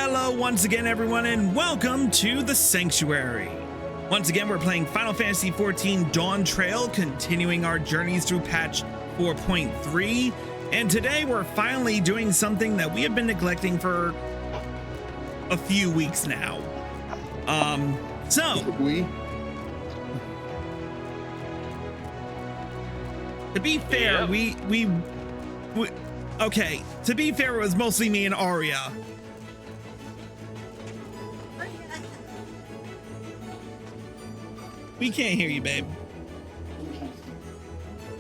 Hello once again, everyone, and welcome to the Sanctuary. Once again, we're playing Final Fantasy XIV Dawntrail, continuing our journeys through patch 4.3. And today we're finally doing something that we have been neglecting for a few weeks now. To be fair, okay, to be fair, it was mostly me and Arya. We can't hear you, babe.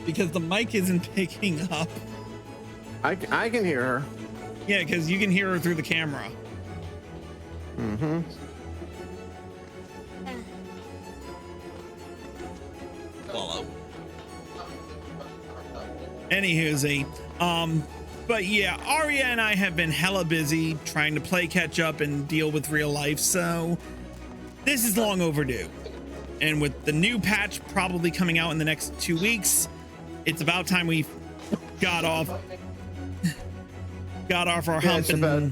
Because the mic isn't picking up. I can hear her. Yeah, because you can hear her through the camera. Mm-hmm. Follow. Anywho, but yeah, Arya and I have been hella busy trying to play catch up and deal with real life, so this is long overdue. And with the new patch probably coming out in the next 2 weeks, it's about time we got off our hump. It's about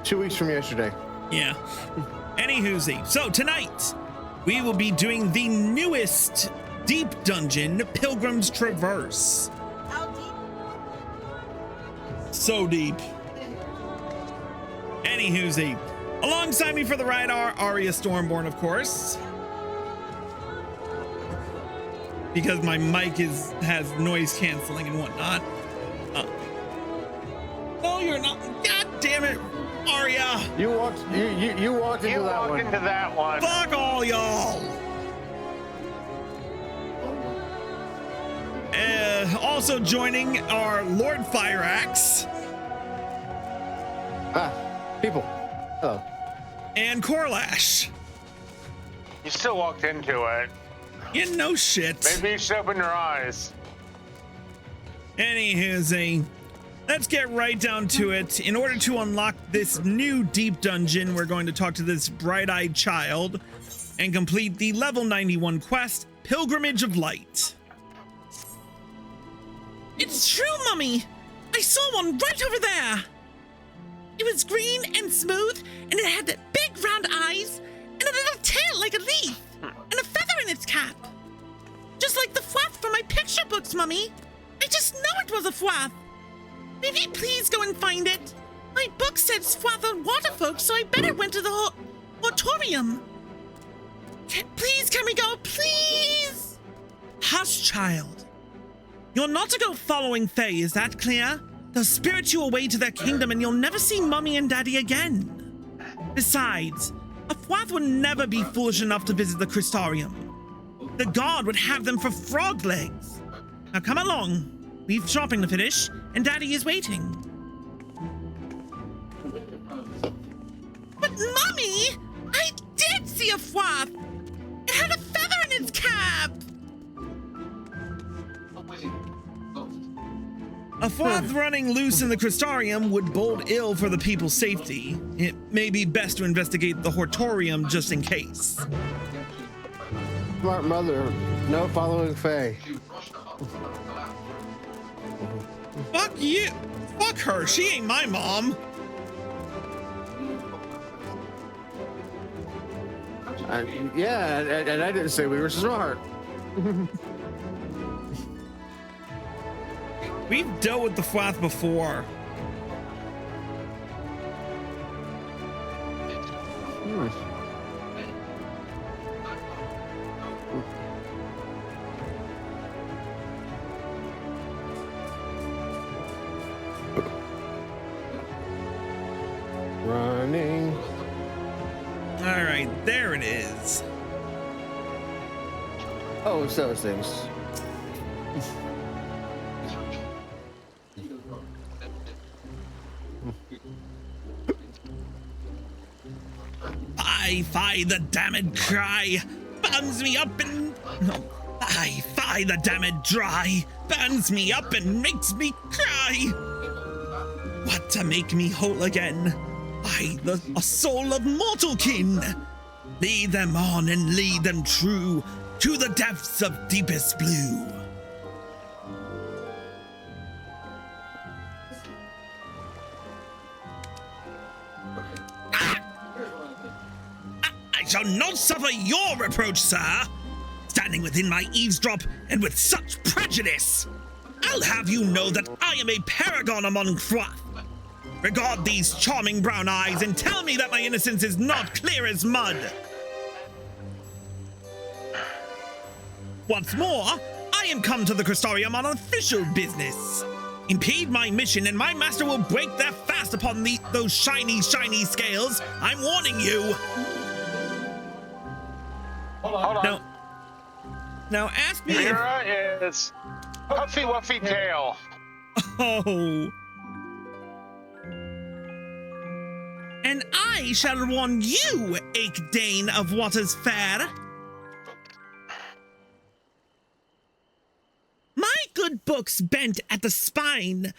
2 weeks from yesterday. Yeah. Anywho, so tonight we will be doing the newest deep dungeon, Pilgrim's Traverse. How deep? So deep. Anywho, alongside me for the ride are Arya Stormborn, of course. Because my mic has noise canceling and whatnot. No, you're not. God damn it, Arya. You walked into that one. Fuck all y'all. Also joining are Lord Fireaxe. People. Hello. And Corlash. You still walked into it. Yeah, no shit. Maybe you should open your eyes. Anywho, let's get right down to it. In order to unlock this new deep dungeon, we're going to talk to this bright-eyed child and complete the level 91 quest, Pilgrimage of Light. It's true, Mummy. I saw one right over there. It was green and smooth, and it had big round eyes and a little tail like a leaf and a feather in its cap. Just like the fwath from my picture books, Mummy. I just know it was a fwath. Maybe please go and find it. My book said fwath on waterfolk, so I better went to the auditorium. Please, can we go? Please? Hush, child. You're not to go following Fae, is that clear? They'll spirit you away to their kingdom and you'll never see Mummy and Daddy again. Besides, a fwath would never be foolish enough to visit the Crystarium. The guard would have them for frog legs. Now come along. We've shopping to finish, and Daddy is waiting. But Mummy, I did see a fwath. It had a feather in its cap. A fwath running loose in the Crystarium would bode ill for the people's safety. It may be best to investigate the Hortorium just in case. Smart mother, no following Faye. Fuck you. Fuck her. She ain't my mom. Yeah, and I didn't say we were smart. We've dealt with the fwath before. Running. All right, there it is. Oh, it's those things. Fie, the damned cry burns me up and... No. Fie, the damned dry burns me up and makes me cry. What to make me whole again? A soul of mortal kin. Lead them on and lead them true to the depths of deepest blue. shall not suffer your reproach, sir. Standing within my eavesdrop and with such prejudice. I'll have you know that I am a paragon among froth. Regard these charming brown eyes and tell me that my innocence is not clear as mud. Once more, I am come to the Crystarium on official business. Impede my mission and my master will break their fast upon those shiny scales. I'm warning you. Hold on. Now ask me if... Mira is Puffy Wuffy Tail. Oh. And I shall warn you, Dane of Waters Fair. My good books bent at the spine.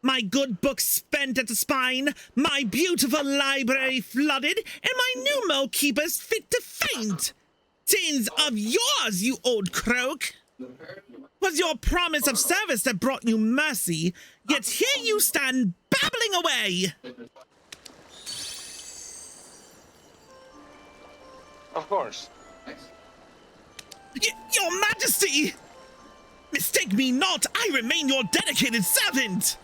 My good books spent at the spine. My beautiful library flooded. And my pneumo keepers fit to faint. Sins of yours, you old croak. 'Twas your promise of service that brought you mercy. Yet here you stand babbling away. Of course. Your Majesty! Mistake me not, I remain your dedicated servant!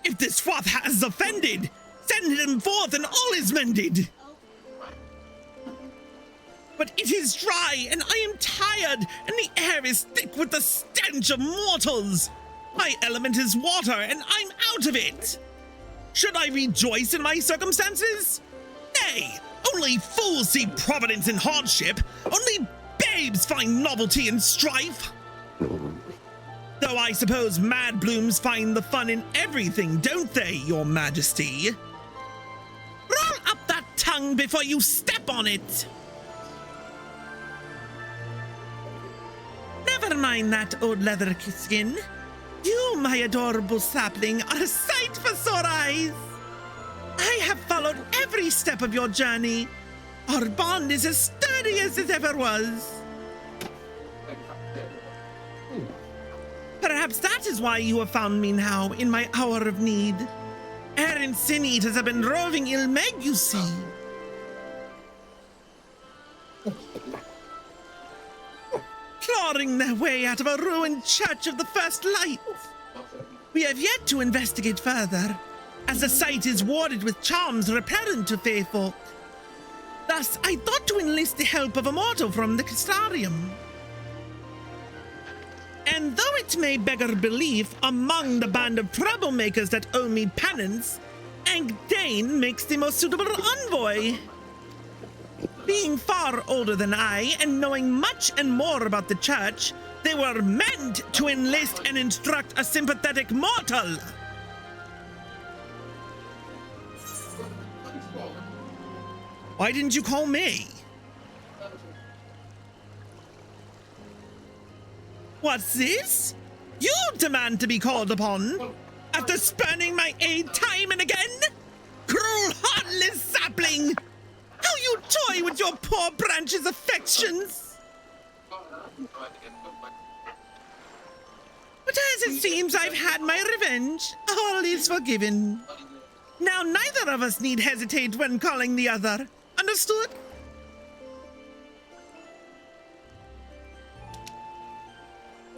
If this froth has offended, send him forth and all is mended! But it is dry, and I am tired, and the air is thick with the stench of mortals! My element is water, and I'm out of it! Should I rejoice in my circumstances? Nay! Only fools see providence in hardship. Only babes find novelty in strife. Though I suppose mad blooms find the fun in everything, don't they, Your Majesty? Roll up that tongue before you step on it. Never mind that old leather skin. You, my adorable sapling, are a sight for sore eyes. I have followed every step of your journey. Our bond is as sturdy as it ever was. Perhaps that is why you have found me now, in my hour of need. Errant sin-eaters have been roving ill-meg, you see. Clawing their way out of a ruined church of the first light. We have yet to investigate further, as the site is warded with charms repellent to fae folk. Thus, I thought to enlist the help of a mortal from the Crystarium. And though it may beggar belief, among the band of troublemakers that owe me penance, Dane makes the most suitable envoy. Being far older than I, and knowing much and more about the church, they were meant to enlist and instruct a sympathetic mortal. Why didn't you call me? What's this? You demand to be called upon? After spurning my aid time and again? Cruel, heartless sapling! How you toy with your poor branch's affections! But as it seems I've had my revenge, all is forgiven. Now neither of us need hesitate when calling the other. Understood?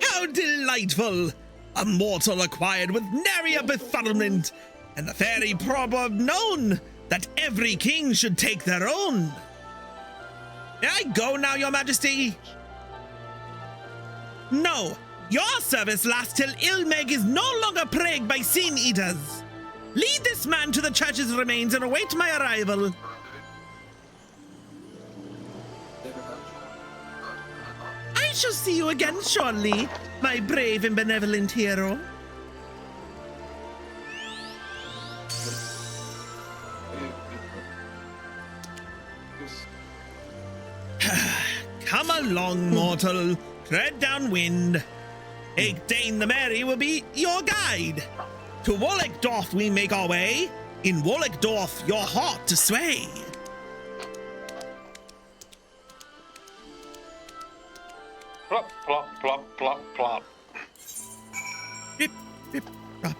How delightful! A mortal acquired with nary a befuddlement, and the fairy proverb known that every king should take their own. May I go now, Your Majesty? No, your service lasts till Ilmeg is no longer plagued by sin-eaters. Lead this man to the church's remains and await my arrival. I shall see you again shortly, my brave and benevolent hero. Come along, mortal. Tread downwind. Dane the Merry will be your guide. To Wolleckdorf we make our way. In Wolleckdorf your heart to sway. Plop, plop, plop, plop, plop. Rip, rip, rop.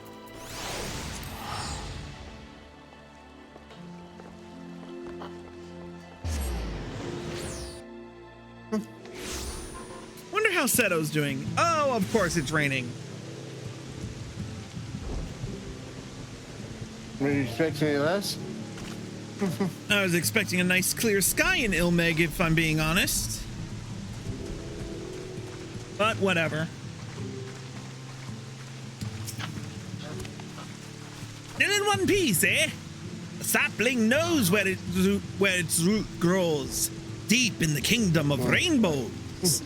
how Seto's doing. Oh, of course it's raining. Were you expecting any less? I was expecting a nice clear sky in Ilmeg, if I'm being honest. But whatever. Still in one piece, eh? The sapling knows where its root grows, deep in the kingdom of rainbows.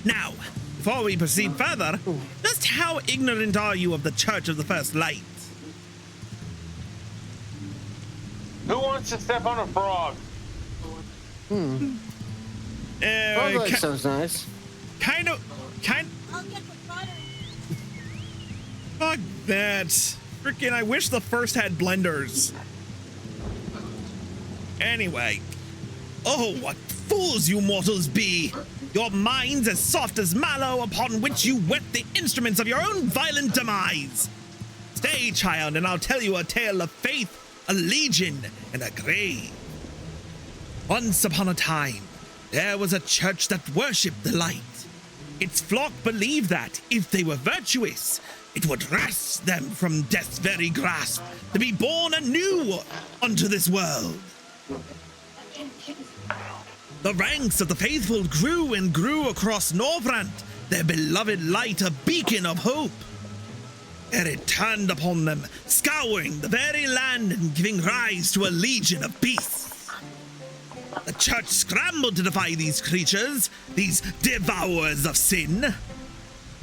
Now, before we proceed further, just how ignorant are you of the Church of the First Light? Who wants to step on a frog? That sounds nice. Kind. I'll get the butter. Fuck that. Freaking, I wish the first had blenders. Anyway. Oh, what fools you mortals be! Your minds as soft as mallow upon which you whet the instruments of your own violent demise. Stay, child, and I'll tell you a tale of faith, a legion, and a grave. Once upon a time, there was a church that worshipped the light. Its flock believed that, if they were virtuous, it would wrest them from death's very grasp to be born anew unto this world. The ranks of the faithful grew and grew across Northrant, their beloved light a beacon of hope. Ere it turned upon them, scouring the very land and giving rise to a legion of beasts. The church scrambled to defy these creatures, these devourers of sin.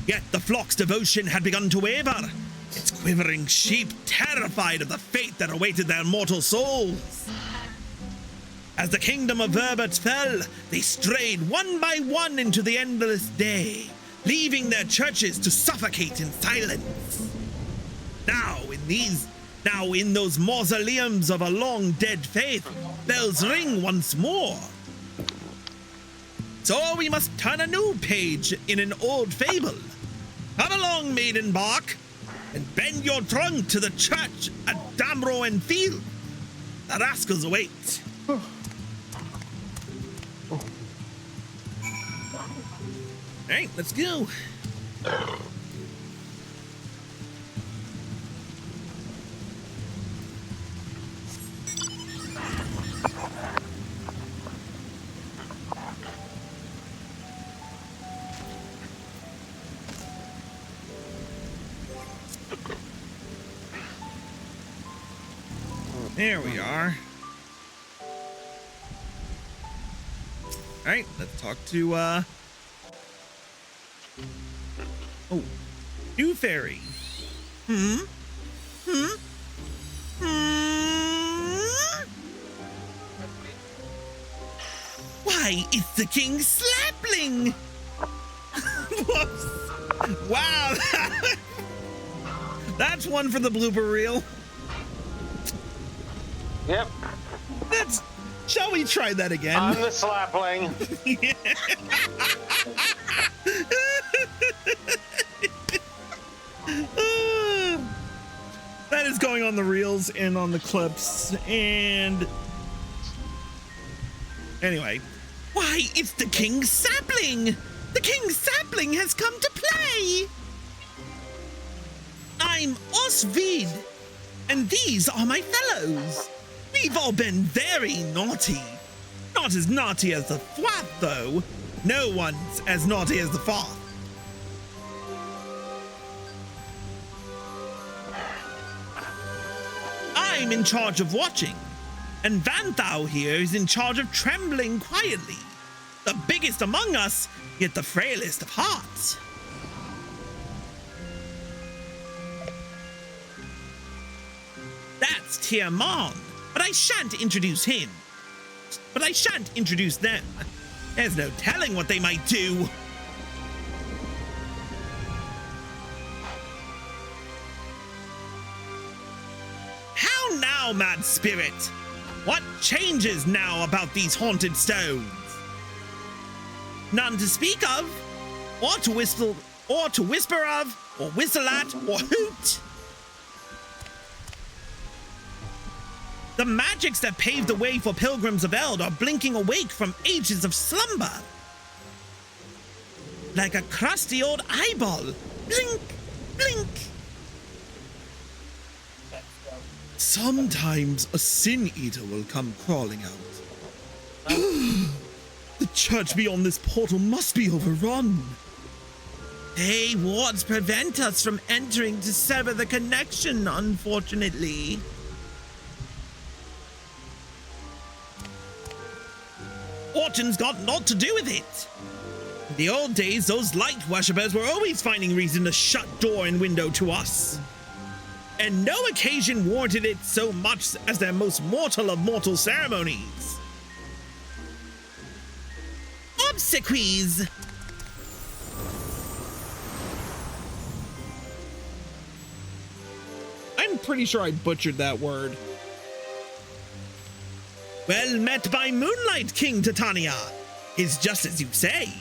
Yet the flock's devotion had begun to waver, its quivering sheep terrified of the fate that awaited their mortal souls. As the kingdom of Verbert fell, they strayed one by one into the endless day, leaving their churches to suffocate in silence. Now in those mausoleums of a long dead faith, bells ring once more. So we must turn a new page in an old fable. Come along, maiden bark, and bend your trunk to the church at Damro and Field. The rascals await. All right, let's go. There we are. All right, let's talk to, oh, new fairy. Why, it's the King Slapling! Whoops. Wow. That's one for the blooper reel. Yep. Shall we try that again? I'm the slapling. That is going on the reels and on the clips. And anyway, why, it's the King Sapling! The King Sapling has come to play! I'm Osvid, and these are my fellows. We've all been very naughty. Not as naughty as the Thwath, though. No one's as naughty as the Foth. I'm in charge of watching, and Vanthau here is in charge of trembling quietly. The biggest among us, yet the frailest of hearts. That's Tiamat. But I shan't introduce him. But I shan't introduce them. There's no telling what they might do. How now, mad spirit? What changes now about these haunted stones? None to speak of, or to whistle, or to whisper of, or whistle at, or hoot. The magics that paved the way for pilgrims of Eld are blinking awake from ages of slumber. like a crusty old eyeball. Blink, blink. Sometimes a sin eater will come crawling out. The church beyond this portal must be overrun. Hey, wards prevent us from entering to sever the connection, unfortunately. Fortune's got naught to do with it. In the old days, those light worshippers were always finding reason to shut door and window to us. And no occasion warranted it so much as their most mortal of mortal ceremonies. Obsequies! I'm pretty sure I butchered that word. Well met by moonlight, King Titania. It's just as you say.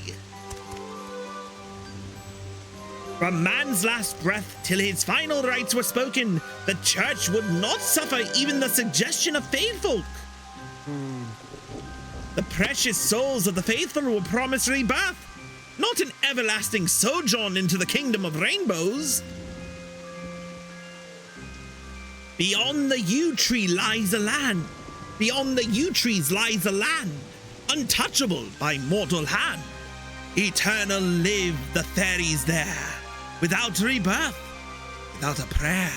From man's last breath till his final rites were spoken, the church would not suffer even the suggestion of faithfolk. The precious souls of the faithful were promised rebirth, not an everlasting sojourn into the kingdom of rainbows. Beyond the yew tree lies a land. Beyond the yew trees lies a land, untouchable by mortal hand. Eternal live the fairies there, without rebirth, without a prayer.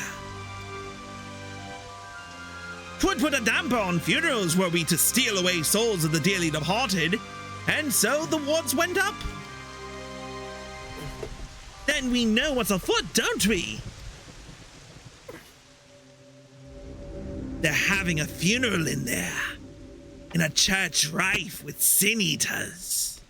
'Twould put a damper on funerals were we to steal away souls of the dearly departed, and so the wards went up. Then we know what's afoot, don't we? They're having a funeral in there, in a church rife with sin eaters.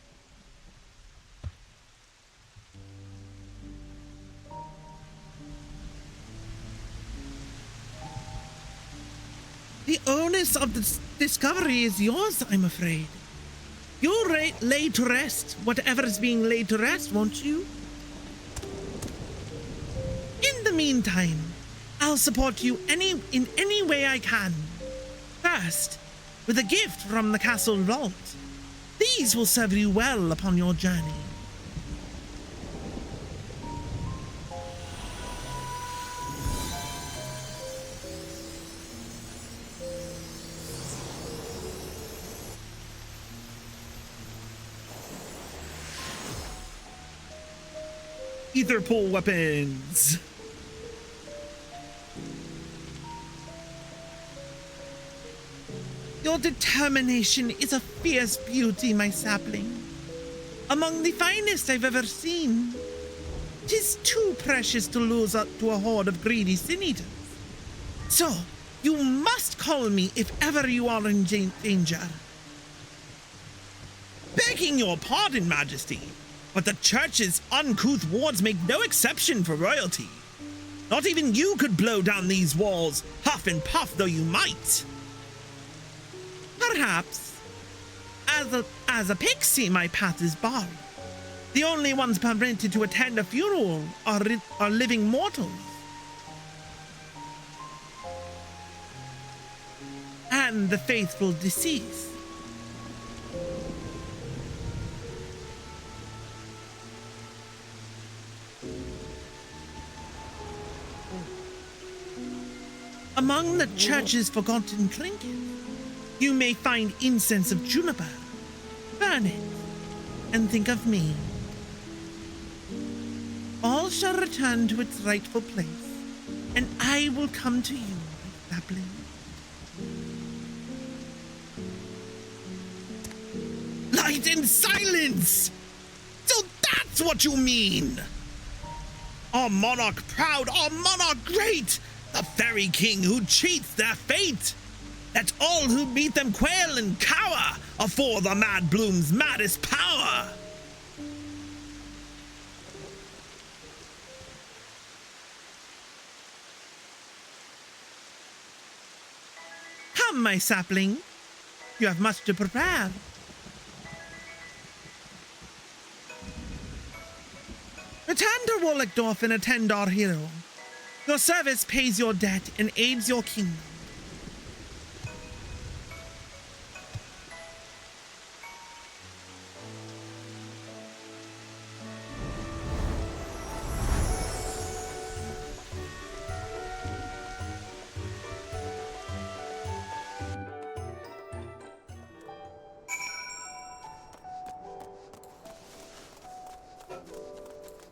The onus of the discovery is yours, I'm afraid. You'll lay to rest whatever is being laid to rest, won't you? In the meantime, I'll support you in any way I can. First, with a gift from the castle vault. These will serve you well upon your journey. Ether pool weapons. Your determination is a fierce beauty, my sapling. Among the finest I've ever seen. 'Tis too precious to lose out to a horde of greedy sin eaters. So, you must call me if ever you are in danger. Begging your pardon, Majesty, but the church's uncouth wards make no exception for royalty. Not even you could blow down these walls, huff and puff though you might. Perhaps, as a pixie, my path is barred. The only ones permitted to attend a funeral are living mortals. And the faithful deceased. Among the church's forgotten trinkets, you may find incense of juniper. Burn it, and think of me. All shall return to its rightful place, and I will come to you, my sapling. Light and silence! So that's what you mean! Our monarch proud, our monarch great, the fairy king who cheats their fate. That all who meet them quail and cower afore the mad bloom's maddest power. Come, my sapling. You have much to prepare. Return to Wolleckdorf and attend our hero. Your service pays your debt and aids your kingdom.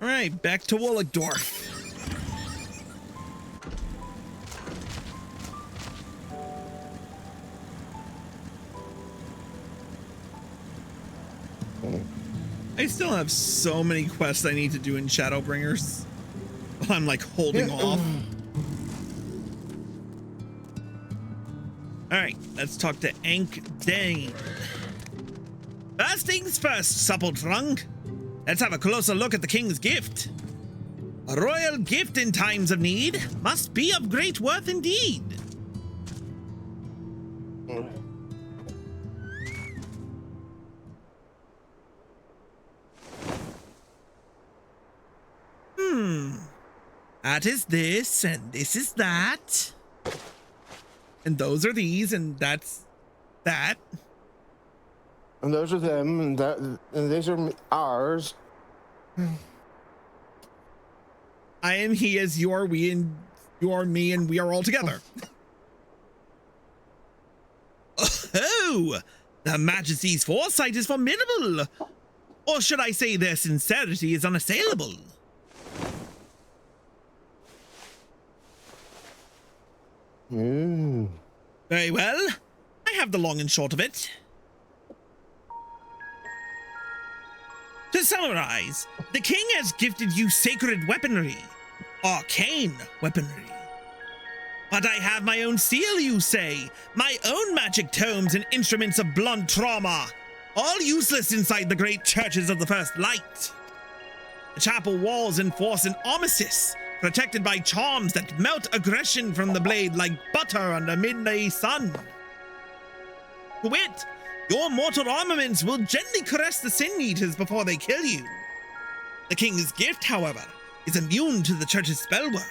All right, back to Wollickdorf. I still have so many quests I need to do in Shadowbringers. I'm like holding off. All right, let's talk to Ankh Dane. First things first, supple trunk. Let's have a closer look at the king's gift. A royal gift in times of need must be of great worth indeed. That is this, and this is that. And those are these, and that's that. And those are them, and that, and these are ours. I am he as you are we, and you are me, and we are all together. Oh, the Majesty's foresight is formidable. Or should I say their sincerity is unassailable? Very well. I have the long and short of it. To summarize, the king has gifted you sacred weaponry, arcane weaponry. But I have my own seal, you say, my own magic tomes and instruments of blunt trauma, all useless inside the great churches of the First Light. The chapel walls enforce an armistice, protected by charms that melt aggression from the blade like butter under midday sun. To wit, your mortal armaments will gently caress the sin eaters before they kill you. The king's gift, however, is immune to the church's spellwork.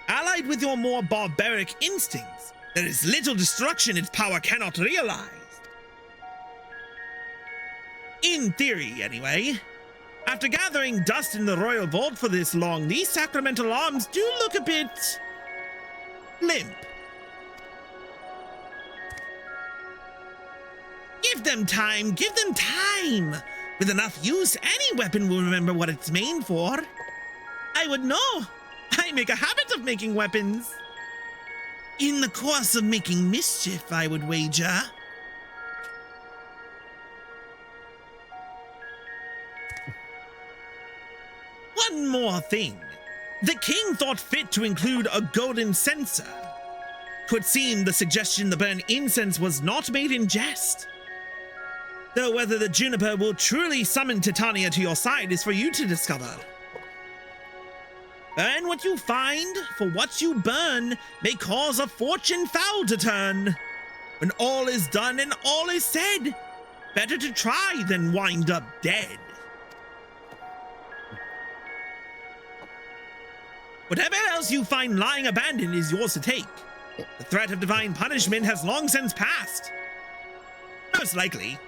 Allied with your more barbaric instincts, there is little destruction its power cannot realize. In theory, anyway. After gathering dust in the royal vault for this long, these sacramental arms do look a bit limp. Give them time, give them time. With enough use, any weapon will remember what it's made for. I would know. I make a habit of making weapons. In the course of making mischief, I would wager. One more thing. The king thought fit to include a golden censer. 'Twould seem the suggestion to burn incense was not made in jest. Though whether the juniper will truly summon Titania to your side is for you to discover. Burn what you find, for what you burn may cause a fortune foul to turn. When all is done and all is said, better to try than wind up dead. Whatever else you find lying abandoned is yours to take. The threat of divine punishment has long since passed. Most likely.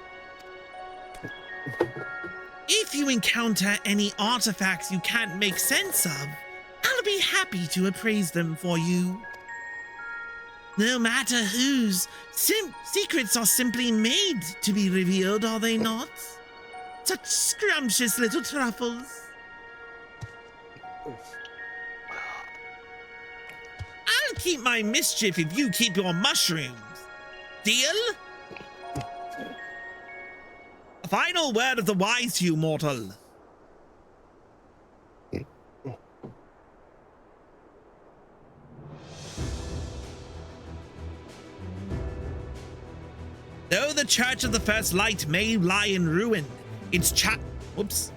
If you encounter any artifacts you can't make sense of, I'll be happy to appraise them for you. No matter whose, secrets are simply made to be revealed, are they not? Such scrumptious little truffles. I'll keep my mischief if you keep your mushrooms. Deal? A final word of the wise to you, mortal. Though the Church of the First Light may lie in ruin, its whoops.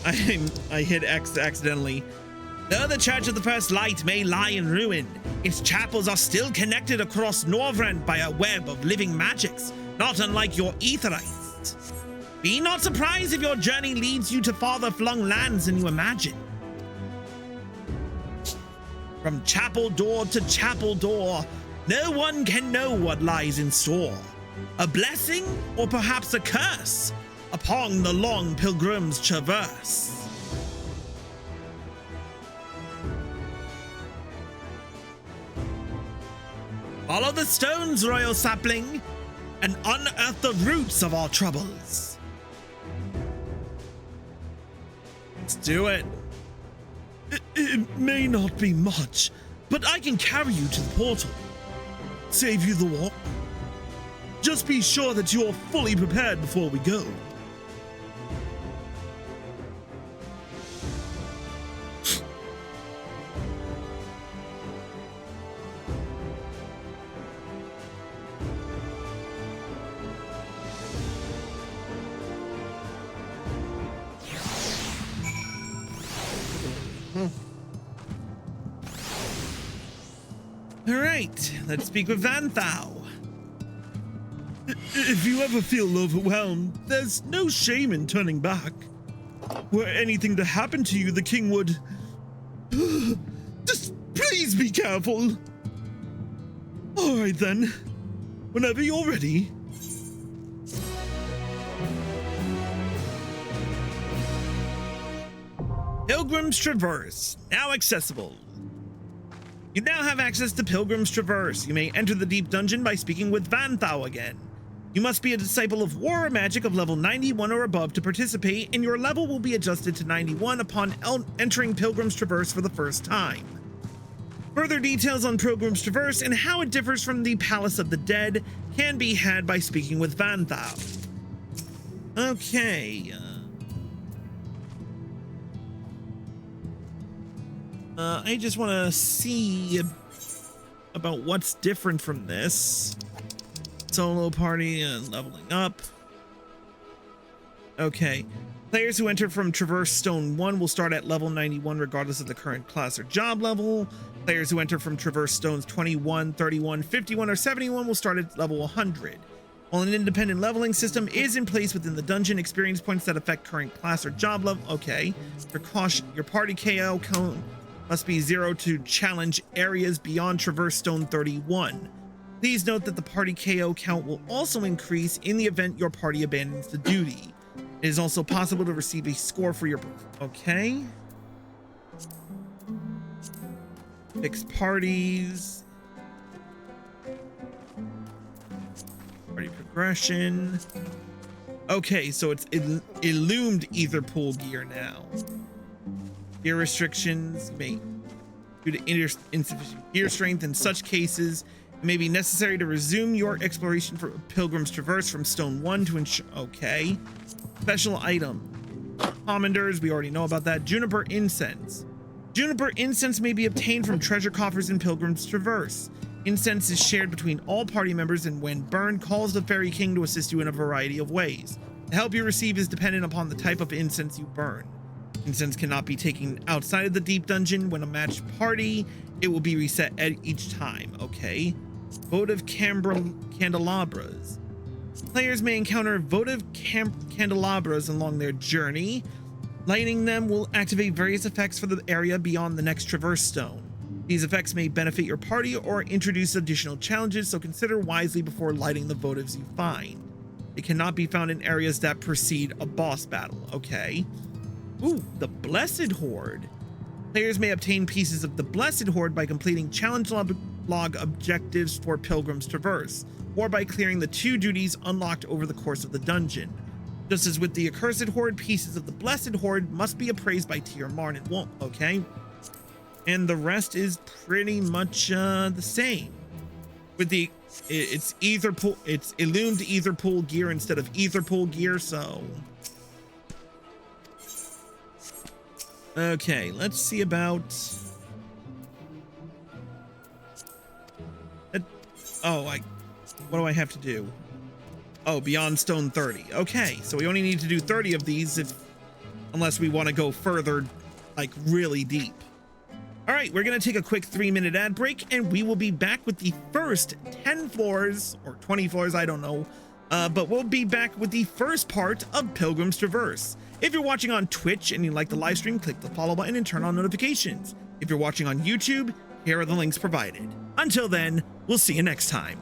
I hit X accidentally. Though the Church of the First Light may lie in ruin, its chapels are still connected across Norvrend by a web of living magics, not unlike your Aetherites. Be not surprised if your journey leads you to farther-flung lands than you imagine. From chapel door to chapel door, no one can know what lies in store. A blessing or perhaps a curse upon the long pilgrim's traverse. Follow the stones, royal sapling, and unearth the roots of our troubles. Let's do it. It may not be much, but I can carry you to the portal. Save you the walk. Just be sure that you're fully prepared before we go. All right, let's speak with Vanthau. If you ever feel overwhelmed, there's no shame in turning back. Were anything to happen to you, the king would... Just please be careful. All right then, whenever you're ready. Pilgrim's Traverse, now accessible. You now have access to Pilgrim's Traverse. You may enter the deep dungeon by speaking with Vanthau again. You must be a disciple of War or Magic of level 91 or above to participate, and your level will be adjusted to 91 upon entering Pilgrim's Traverse for the first time. Further details on Pilgrim's Traverse and how it differs from the Palace of the Dead can be had by speaking with Vanthau. Okay. I just want to see about what's different from this. Solo party and leveling up. Okay. Players who enter from Traverse Stone 1 will start at level 91 regardless of the current class or job level. Players who enter from Traverse Stones 21, 31, 51, or 71 will start at level 100. While an independent leveling system is in place within the dungeon, experience points that affect current class or job level. Okay. Your party KO count must be 0 to challenge areas beyond Traverse Stone 31. Please note that the party KO count will also increase in the event your party abandons the duty. It is also possible to receive a score for your... Okay. Fixed parties. Party progression. Okay, so it's illumined ether pool gear now. Gear restrictions may, due to insufficient gear strength in such cases, it may be necessary to resume your exploration for Pilgrim's Traverse from Stone 1 to ensure... Okay. Special item. Commanders, we already know about that. Juniper incense. Juniper incense may be obtained from treasure coffers in Pilgrim's Traverse. Incense is shared between all party members and when burned, calls the Fairy King to assist you in a variety of ways. The help you receive is dependent upon the type of incense you burn. Incense cannot be taken outside of the deep dungeon. When a matched party, it will be reset at each time. Okay. Votive candelabras. Players may encounter votive candelabras along their journey. Lighting them will activate various effects for the area beyond the next Traverse Stone. These effects may benefit your party or introduce additional challenges, so consider wisely before lighting the votives you find. It cannot be found in areas that precede a boss battle. Okay. Ooh, the Blessed Horde. Players may obtain pieces of the Blessed Horde by completing challenge log objectives for Pilgrim's Traverse, or by clearing the 2 duties unlocked over the course of the dungeon. Just as with the Accursed Horde, pieces of the Blessed Horde must be appraised by Tier Marn. Okay. And the rest is pretty much the same. With the it's illumined ether pool gear instead of ether pool gear, so... Okay, let's see about... what do I have to do? Oh, beyond Stone 30. Okay, so we only need to do 30 of these unless we want to go further, like really deep. All right, we're going to take a quick 3-minute ad break, and we will be back with the first 10 floors, or 20 floors, I don't know. But we'll be back with the first part of Pilgrim's Traverse. If you're watching on Twitch and you like the live stream, click the follow button and turn on notifications. If you're watching on YouTube, here are the links provided. Until then, we'll see you next time.